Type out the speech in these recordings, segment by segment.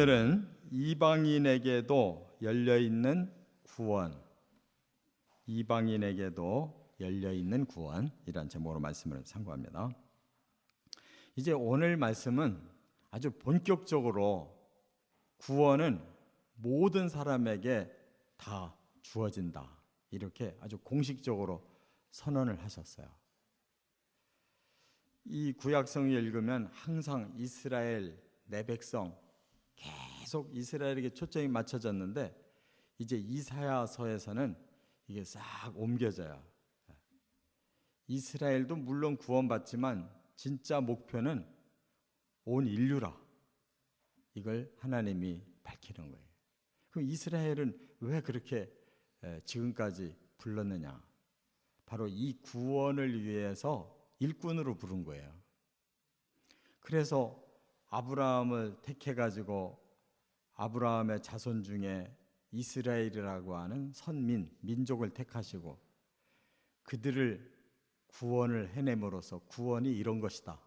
오늘은 이방인에게도 열려있는 구원, 이방인에게도 열려있는 구원이란 제목으로 말씀을 상고합니다. 이제 오늘 말씀은 아주 본격적으로 구원은 모든 사람에게 다 주어진다, 이렇게 아주 공식적으로 선언을 하셨어요. 이 구약성을 읽으면 항상 이스라엘 내 백성, 계속 이스라엘에게 초점이 맞춰졌는데 이제 이사야서에서는 이게 싹 옮겨져요. 이스라엘도 물론 구원받지만 진짜 목표는 온 인류라, 이걸 하나님이 밝히는 거예요. 그럼 이스라엘은 왜 그렇게 지금까지 불렀느냐? 바로 이 구원을 위해서 일꾼으로 부른 거예요. 그래서 아브라함을 택해가지고 아브라함의 자손 중에 이스라엘이라고 하는 선민, 민족을 택하시고 그들을 구원을 해냄으로써 구원이 이런 것이다,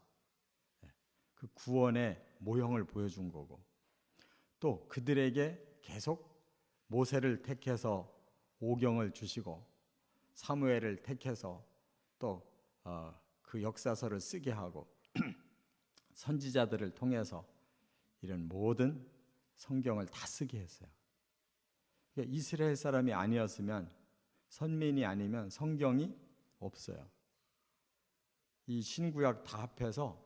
그 구원의 모형을 보여준 거고, 또 그들에게 계속 모세를 택해서 오경을 주시고 사무엘을 택해서 또 그 역사서를 쓰게 하고 선지자들을 통해서 이런 모든 성경을 다 쓰게 했어요. 그러니까 이스라엘 사람이 아니었으면, 선민이 아니면 성경이 없어요. 이 신구약 다 합해서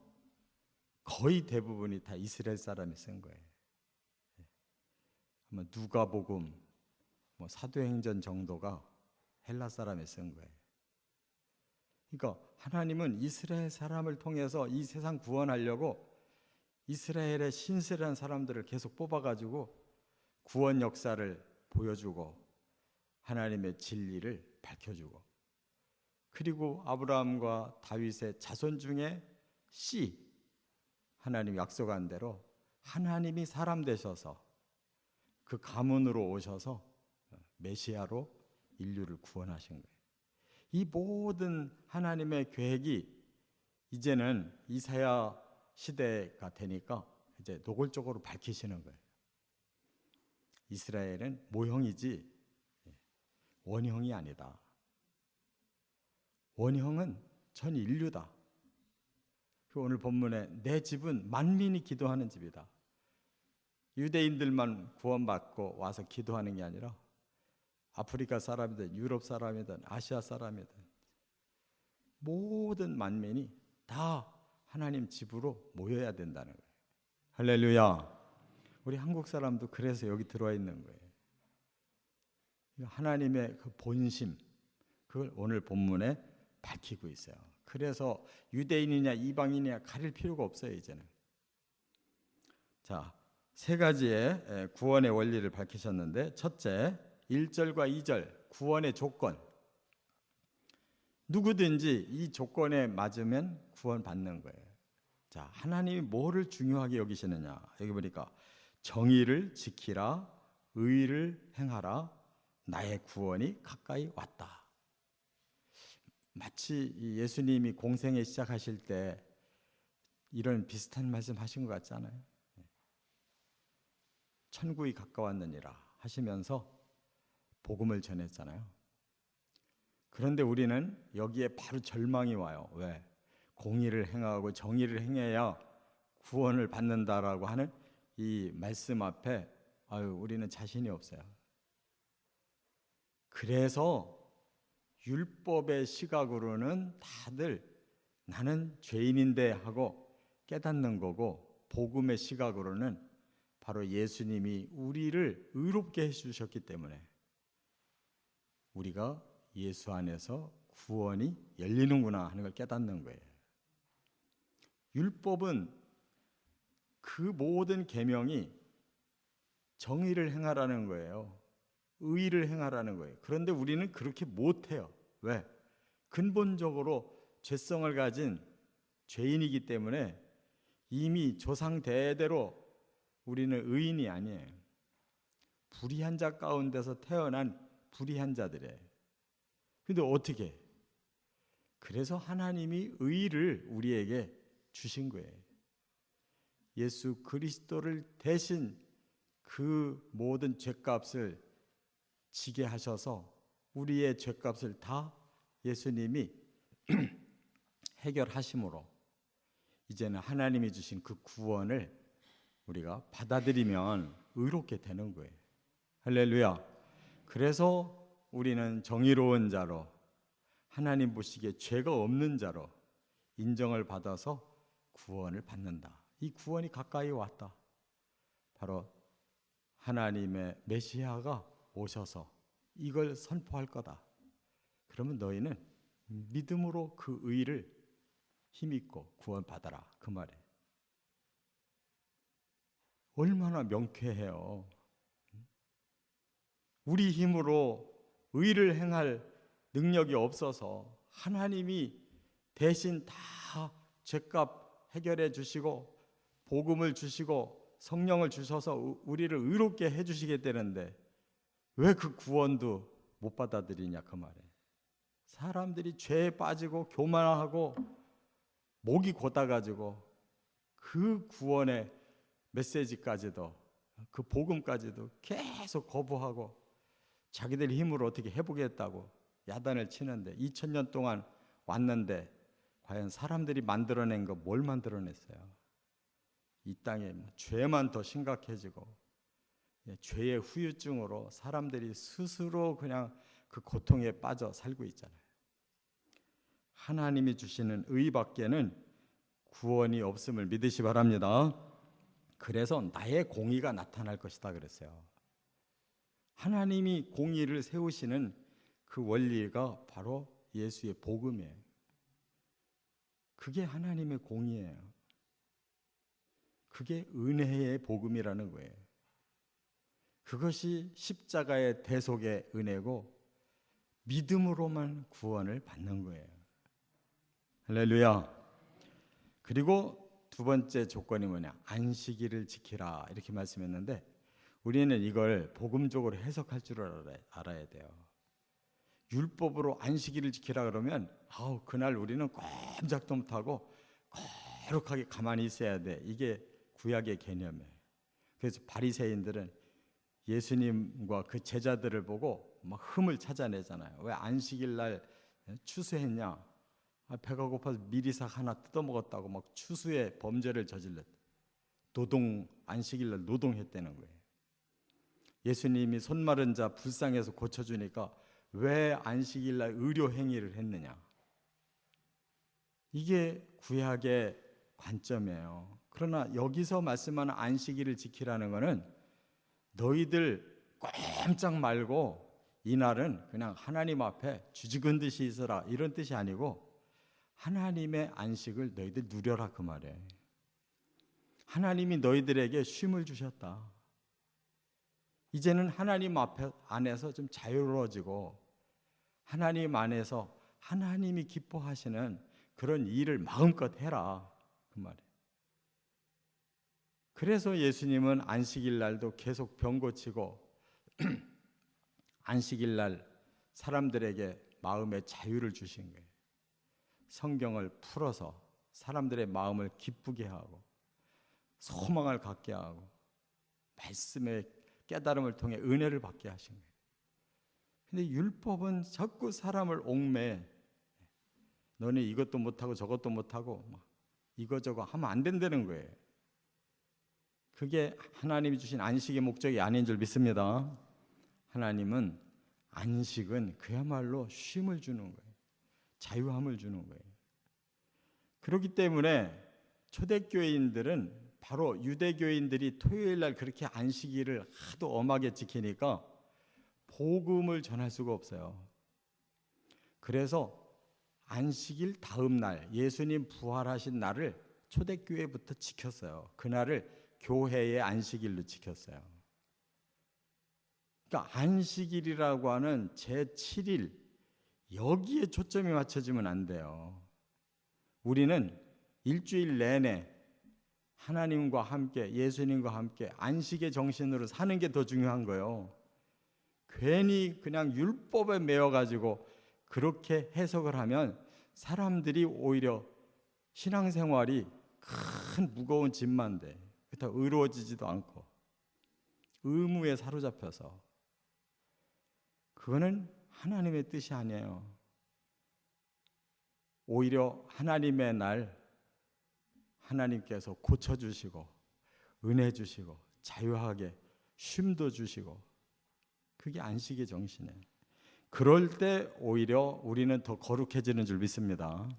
거의 대부분이 다 이스라엘 사람이 쓴 거예요. 누가복음, 사도행전 정도가 헬라 사람이 쓴 거예요. 그러니까 하나님은 이스라엘 사람을 통해서 이 세상 구원하려고 이스라엘의 신실한 사람들을 계속 뽑아가지고 구원 역사를 보여주고 하나님의 진리를 밝혀주고, 그리고 아브라함과 다윗의 자손 중에 씨, 하나님이 약속한 대로 하나님이 사람 되셔서 그 가문으로 오셔서 메시아로 인류를 구원하신 거예요. 이 모든 하나님의 계획이 이제는 이사야 시대가 되니까 이제 노골적으로 밝히시는 거예요. 이스라엘은 모형이지 원형이 아니다. 원형은 전 인류다. 오늘 본문에 내 집은 만민이 기도하는 집이다. 유대인들만 구원받고 와서 기도하는 게 아니라 아프리카 사람이든 유럽 사람이든 아시아 사람이든 모든 만민이 다 하나님 집으로 모여야 된다는 거예요. 할렐루야. 우리 한국 사람도 그래서 여기 들어와 있는 거예요. 하나님의 그 본심, 그걸 오늘 본문에 밝히고 있어요. 그래서 유대인이냐 이방인이냐 가릴 필요가 없어요, 이제는. 자, 세 가지의 구원의 원리를 밝히셨는데, 첫째, 1절과 2절 구원의 조건. 누구든지 이 조건에 맞으면 구원받는 거예요. 자, 하나님이 뭐를 중요하게 여기시느냐? 여기 보니까 정의를 지키라, 의를 행하라, 나의 구원이 가까이 왔다. 마치 예수님이 공생애 시작하실 때 이런 비슷한 말씀 하신 것 같지 않아요? 천국이 가까웠느니라 하시면서 복음을 전했잖아요. 그런데 우리는 여기에 바로 절망이 와요. 왜? 공의를 행하고 정의를 행해야 구원을 받는다라고 하는 이 말씀 앞에 우리는 자신이 없어요. 그래서 율법의 시각으로는 다들 나는 죄인인데 하고 깨닫는 거고, 복음의 시각으로는 바로 예수님이 우리를 의롭게 해주셨기 때문에 우리가 예수 안에서 구원이 열리는구나 하는 걸 깨닫는 거예요. 율법은 그 모든 계명이 정의를 행하라는 거예요. 의를 행하라는 거예요. 그런데 우리는 그렇게 못해요. 왜? 근본적으로 죄성을 가진 죄인이기 때문에 이미 조상 대대로 우리는 의인이 아니에요. 불의한 자 가운데서 태어난 불의한 자들이에요. 근데 어떻게? 그래서 하나님이 의를 우리에게 주신 거예요. 예수 그리스도를 대신 그 모든 죄값을 지게 하셔서 우리의 죄값을 다 예수님이 해결하심으로 이제는 하나님이 주신 그 구원을 우리가 받아들이면 의롭게 되는 거예요. 할렐루야. 그래서 우리는 정의로운 자로, 하나님 보시기에 죄가 없는 자로 인정을 받아서 구원을 받는다. 이 구원이 가까이 왔다. 바로 하나님의 메시아가 오셔서 이걸 선포할 거다. 그러면 너희는 믿음으로 그 의를 힘입고 구원받아라. 그 말에 얼마나 명쾌해요. 우리 힘으로 의를 행할 능력이 없어서 하나님이 대신 다 죄값 해결해 주시고 복음을 주시고 성령을 주셔서 우리를 의롭게 해주시게 되는데 왜 그 구원도 못 받아들이냐 그 말에. 사람들이 죄에 빠지고 교만하고 목이 곧아가지고 그 구원의 메시지까지도 그 복음까지도 계속 거부하고 자기들 힘으로 어떻게 해보겠다고 야단을 치는데 2000년 동안 왔는데 과연 사람들이 만들어낸 거 뭘 만들어냈어요? 이 땅에 죄만 더 심각해지고 죄의 후유증으로 사람들이 스스로 그냥 그 고통에 빠져 살고 있잖아요. 하나님이 주시는 의밖에는 구원이 없음을 믿으시 바랍니다. 그래서 나의 공의가 나타날 것이다 그랬어요. 하나님이 공의를 세우시는 그 원리가 바로 예수의 복음이에요. 그게 하나님의 공의예요. 그게 은혜의 복음이라는 거예요. 그것이 십자가의 대속의 은혜고 믿음으로만 구원을 받는 거예요. 할렐루야. 그리고 두 번째 조건이 뭐냐? 안식일을 지키라 이렇게 말씀했는데 우리는 이걸 복음적으로 해석할 줄 알아야 돼요. 율법으로 안식일을 지키라 그러면 그날 우리는 꼼짝도 못하고 거룩하게 가만히 있어야 돼. 이게 구약의 개념이에요. 그래서 바리새인들은 예수님과 그 제자들을 보고 막 흠을 찾아내잖아요. 왜 안식일 날 추수했냐? 배가 고파서 미리삭 하나 뜯어먹었다고 막 추수의 범죄를 저질렀다. 안식일 날 노동했다는 거예요. 예수님이 손 마른 자 불쌍해서 고쳐주니까 왜 안식일 날 의료 행위를 했느냐? 이게 구약의 관점이에요. 그러나 여기서 말씀하는 안식일을 지키라는 것은 너희들 꼼짝 말고 이날은 그냥 하나님 앞에 주죽은 듯이 있어라 이런 뜻이 아니고 하나님의 안식을 너희들 누려라 그 말이에요. 하나님이 너희들에게 쉼을 주셨다. 이제는 하나님 안에서 좀 자유로워지고 하나님 안에서 하나님이 기뻐하시는 그런 일을 마음껏 해라 그 말이에요. 그래서 예수님은 안식일 날도 계속 병 고치고 안식일 날 사람들에게 마음의 자유를 주신 거예요. 성경을 풀어서 사람들의 마음을 기쁘게 하고 소망을 갖게 하고 말씀의 깨달음을 통해 은혜를 받게 하신 거예요. 근데 율법은 자꾸 사람을 옥매해. 너네 이것도 못하고 저것도 못하고 막 이거저거 하면 안 된다는 거예요. 그게 하나님이 주신 안식의 목적이 아닌 줄 믿습니다. 하나님은 안식은 그야말로 쉼을 주는 거예요. 자유함을 주는 거예요. 그렇기 때문에 초대교인들은 바로 유대교인들이 토요일 날 그렇게 안식일을 하도 엄하게 지키니까 복음을 전할 수가 없어요. 그래서 안식일 다음 날 예수님 부활하신 날을 초대교회부터 지켰어요. 그날을 교회의 안식일로 지켰어요. 그러니까 안식일이라고 하는 제7일 여기에 초점이 맞춰지면 안 돼요. 우리는 일주일 내내 하나님과 함께 예수님과 함께 안식의 정신으로 사는 게 더 중요한 거예요. 괜히 그냥 율법에 매여가지고 그렇게 해석을 하면 사람들이 오히려 신앙생활이 큰 무거운 짐만 돼. 그렇다고 의로워지지도 않고. 의무에 사로잡혀서. 그거는 하나님의 뜻이 아니에요. 오히려 하나님의 날 하나님께서 고쳐주시고 은혜 주시고 자유하게 쉼도 주시고, 그게 안식의 정신이에요. 그럴 때 오히려 우리는 더 거룩해지는 줄 믿습니다.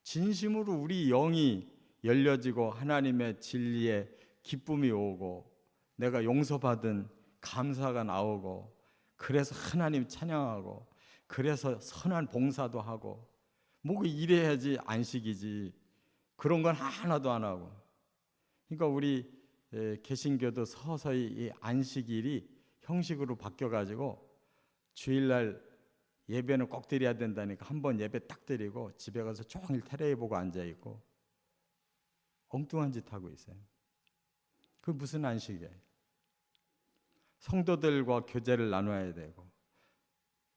진심으로 우리 영이 열려지고 하나님의 진리에 기쁨이 오고 내가 용서받은 감사가 나오고, 그래서 하나님 찬양하고, 그래서 선한 봉사도 하고, 뭐 이래야지 안식이지. 그런 건 하나도 안 하고. 그러니까 우리 개신교도 서서히 이 안식일이 형식으로 바뀌어가지고 주일날 예배는 꼭 드려야 된다니까 한 번 예배 딱 드리고 집에 가서 종일 테레비 보고 앉아있고 엉뚱한 짓 하고 있어요. 그게 무슨 안식이에요? 성도들과 교제를 나눠야 되고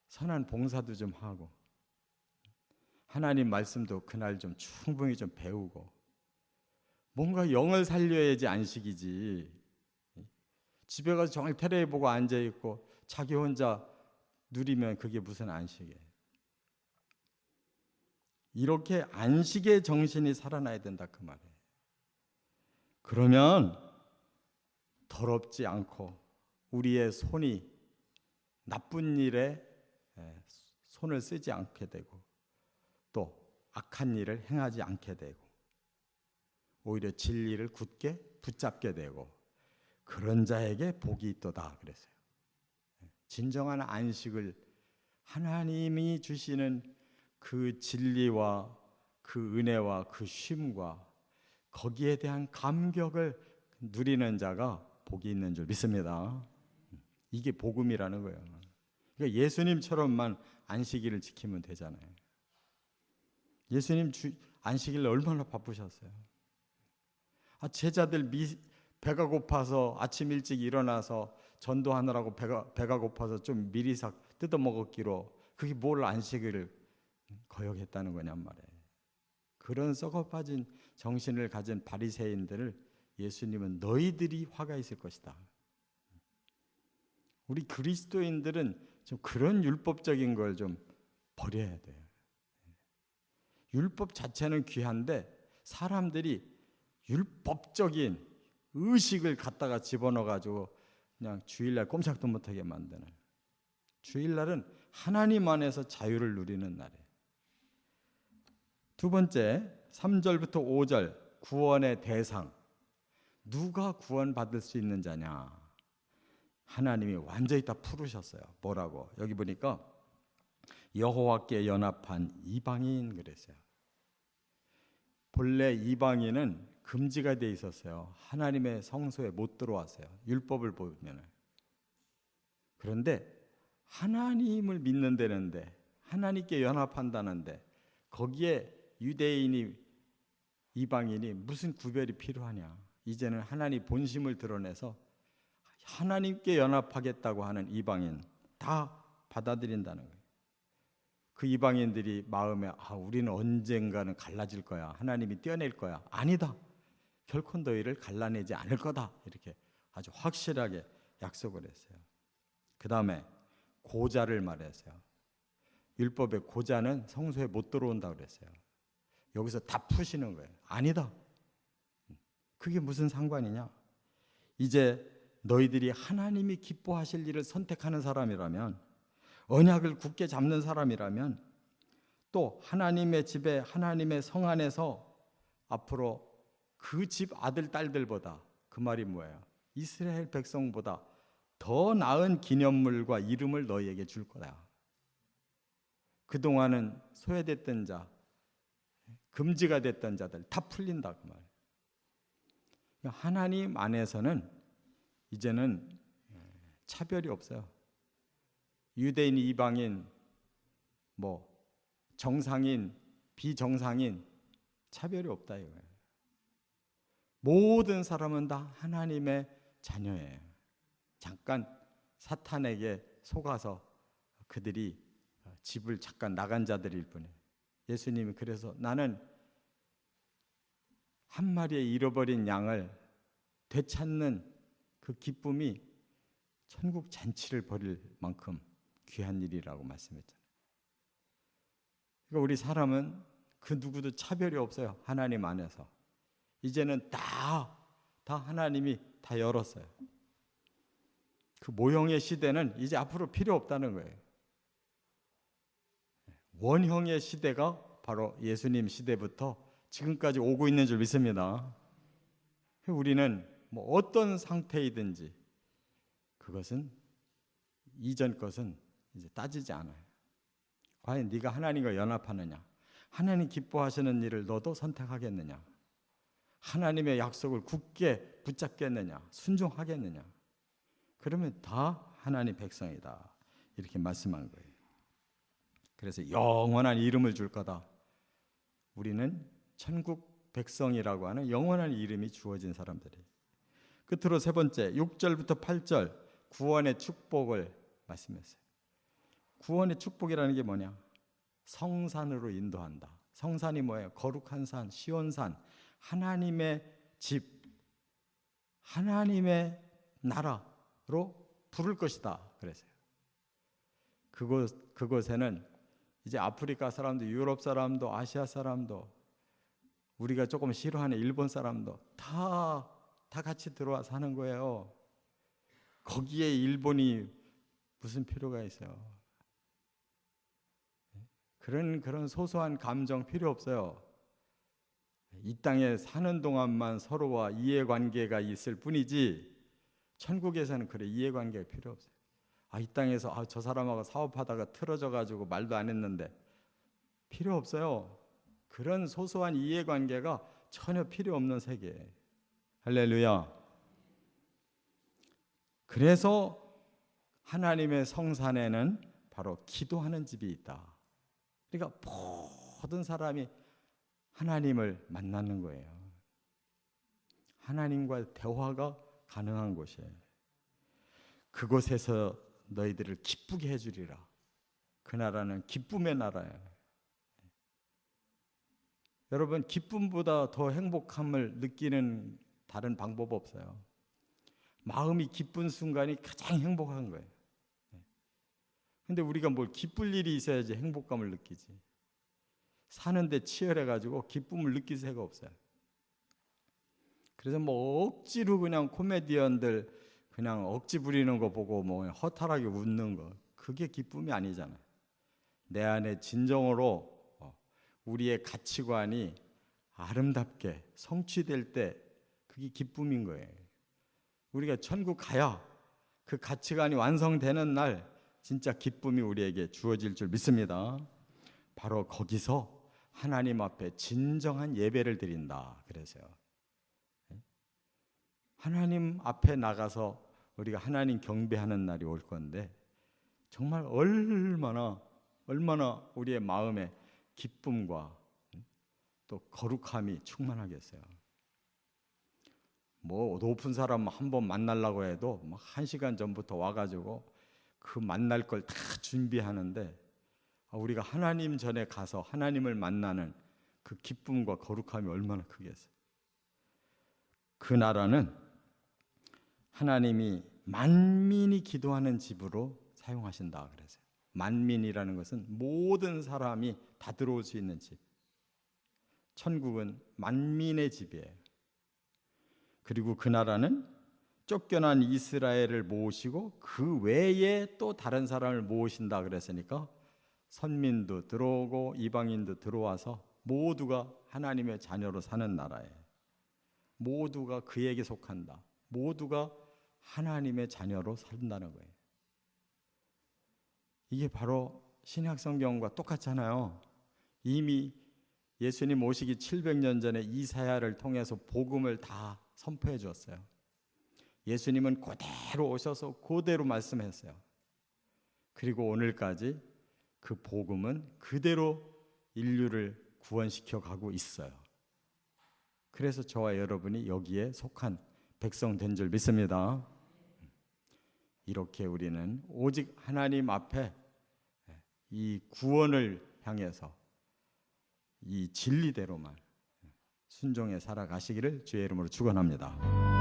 선한 봉사도 좀 하고 하나님 말씀도 그날 좀 충분히 좀 배우고, 뭔가 영을 살려야지 안식이지. 집에 가서 종일 테레비 보고 앉아있고 자기 혼자 누리면 그게 무슨 안식이에요? 이렇게 안식의 정신이 살아나야 된다 그 말이에요. 그러면 더럽지 않고 우리의 손이 나쁜 일에 손을 쓰지 않게 되고 또 악한 일을 행하지 않게 되고 오히려 진리를 굳게 붙잡게 되고 그런 자에게 복이 있도다 그랬어요. 진정한 안식을 하나님이 주시는 그 진리와 그 은혜와 그 쉼과 거기에 대한 감격을 누리는 자가 복이 있는 줄 믿습니다. 이게 복음이라는 거예요. 그러니까 예수님처럼만 안식일을 지키면 되잖아요. 예수님 안식일 얼마나 바쁘셨어요. 제자들 배가 고파서 아침 일찍 일어나서 전도하느라고 배가 고파서 좀 미리 뜯어 먹었기로 그게 뭘 안식일을 거역했다는 거냔 말이에요. 그런 썩어 빠진 정신을 가진 바리새인들을 예수님은 너희들이 화가 있을 것이다. 우리 그리스도인들은 좀 그런 율법적인 걸 좀 버려야 돼요. 율법 자체는 귀한데 사람들이 율법적인 의식을 갖다가 집어넣어가지고 그냥 주일날 꼼짝도 못하게 만드는. 주일날은 하나님 안에서 자유를 누리는 날이에요. 두 번째, 3절부터 5절 구원의 대상. 누가 구원받을 수 있는 자냐? 하나님이 완전히 다 풀으셨어요. 뭐라고? 여기 보니까 여호와께 연합한 이방인 그랬어요. 본래 이방인은 금지가 돼 있었어요. 하나님의 성소에 못 들어왔어요. 율법을 보면. 그런데 하나님을 믿는 데는데 하나님께 연합한다는데 거기에 유대인이 이방인이 무슨 구별이 필요하냐? 이제는 하나님 본심을 드러내서 하나님께 연합하겠다고 하는 이방인 다 받아들인다는 거예요. 그 이방인들이 마음에 우리는 언젠가는 갈라질 거야. 하나님이 떼어낼 거야. 아니다. 결코 너희를 갈라내지 않을 거다. 이렇게 아주 확실하게 약속을 했어요. 그 다음에 고자를 말했어요. 율법의 고자는 성소에 못 들어온다고 그랬어요. 여기서 다 푸시는 거예요. 아니다. 그게 무슨 상관이냐? 이제 너희들이 하나님이 기뻐하실 일을 선택하는 사람이라면, 언약을 굳게 잡는 사람이라면, 또 하나님의 집에 하나님의 성 안에서 앞으로 그 집 아들 딸들보다, 그 말이 뭐예요? 이스라엘 백성보다 더 나은 기념물과 이름을 너희에게 줄 거다. 그동안은 소외됐던 자, 금지가 됐던 자들 다 풀린다 그 말. 하나님 안에서는 이제는 차별이 없어요. 유대인, 이방인, 정상인, 비정상인 차별이 없다 이거예요. 모든 사람은 다 하나님의 자녀예요. 잠깐 사탄에게 속아서 그들이 집을 잠깐 나간 자들일 뿐이에요. 예수님이 그래서 나는 한 마리의 잃어버린 양을 되찾는 그 기쁨이 천국 잔치를 벌일 만큼 귀한 일이라고 말씀했잖아요. 그러니까 우리 사람은 그 누구도 차별이 없어요. 하나님 안에서. 이제는 다 하나님이 다 열었어요. 그 모형의 시대는 이제 앞으로 필요 없다는 거예요. 원형의 시대가 바로 예수님 시대부터 지금까지 오고 있는 줄 믿습니다. 우리는 뭐 어떤 상태이든지 그것은 이전 것은 이제 따지지 않아요. 과연 네가 하나님과 연합하느냐, 하나님 기뻐하시는 일을 너도 선택하겠느냐, 하나님의 약속을 굳게 붙잡겠느냐, 순종하겠느냐, 그러면 다 하나님 백성이다 이렇게 말씀한 거예요. 그래서 영원한 이름을 줄 거다. 우리는 천국 백성이라고 하는 영원한 이름이 주어진 사람들이에요. 끝으로 세 번째 6절부터 8절 구원의 축복을 말씀했어요. 구원의 축복이라는 게 뭐냐? 성산으로 인도한다. 성산이 뭐예요? 거룩한 산, 시온산, 하나님의 집, 하나님의 나라로 부를 것이다 그랬어요. 그곳에는 이제 아프리카 사람도, 유럽 사람도, 아시아 사람도, 우리가 조금 싫어하는 일본 사람도 다 같이 들어와 사는 거예요. 거기에 일본이 무슨 필요가 있어요? 그런 소소한 감정 필요 없어요. 이 땅에 사는 동안만 서로와 이해관계가 있을 뿐이지 천국에서는 그래 이해관계가 필요 없어요. 이 땅에서 저 사람하고 사업하다가 틀어져가지고 말도 안 했는데 필요 없어요. 그런 소소한 이해관계가 전혀 필요 없는 세계예요. 할렐루야. 그래서 하나님의 성산에는 바로 기도하는 집이 있다. 그러니까 모든 사람이 하나님을 만나는 거예요. 하나님과 대화가 가능한 곳이에요. 그곳에서 너희들을 기쁘게 해주리라. 그 나라는 기쁨의 나라예요. 여러분, 기쁨보다 더 행복함을 느끼는 다른 방법 없어요. 마음이 기쁜 순간이 가장 행복한 거예요. 근데 우리가 뭘 기쁠 일이 있어야지 행복감을 느끼지. 사는데 치열해가지고 기쁨을 느낄 새가 없어요. 그래서 뭐 억지로 그냥 코미디언들 그냥 억지 부리는 거 보고 뭐 허탈하게 웃는 거, 그게 기쁨이 아니잖아요. 내 안에 진정으로 우리의 가치관이 아름답게 성취될 때 그게 기쁨인 거예요. 우리가 천국 가야 그 가치관이 완성되는 날 진짜 기쁨이 우리에게 주어질 줄 믿습니다. 바로 거기서 하나님 앞에 진정한 예배를 드린다 그래서요. 하나님 앞에 나가서 우리가 하나님 경배하는 날이 올 건데 정말 얼마나 우리의 마음에 기쁨과 또 거룩함이 충만하겠어요. 뭐 높은 사람 한 번 만나려고 해도 막 1시간 전부터 와가지고 그 만날 걸 다 준비하는데 우리가 하나님 전에 가서 하나님을 만나는 그 기쁨과 거룩함이 얼마나 크겠어요. 그 나라는 하나님이 만민이 기도하는 집으로 사용하신다 그래서요. 만민이라는 것은 모든 사람이 다 들어올 수 있는 집. 천국은 만민의 집이에요. 그리고 그 나라는 쫓겨난 이스라엘을 모으시고 그 외에 또 다른 사람을 모으신다 그랬으니까 선민도 들어오고 이방인도 들어와서 모두가 하나님의 자녀로 사는 나라예요. 모두가 그에게 속한다. 모두가 하나님의 자녀로 산다는 거예요. 이게 바로 신약성경과 똑같잖아요. 이미 예수님 오시기 700년 전에 이사야를 통해서 복음을 다 선포해 주었어요. 예수님은 그대로 오셔서 그대로 말씀했어요. 그리고 오늘까지 그 복음은 그대로 인류를 구원시켜 가고 있어요. 그래서 저와 여러분이 여기에 속한 백성 된 줄 믿습니다. 이렇게 우리는 오직 하나님 앞에 이 구원을 향해서 이 진리대로만 순종해 살아가시기를 주의 이름으로 축원합니다.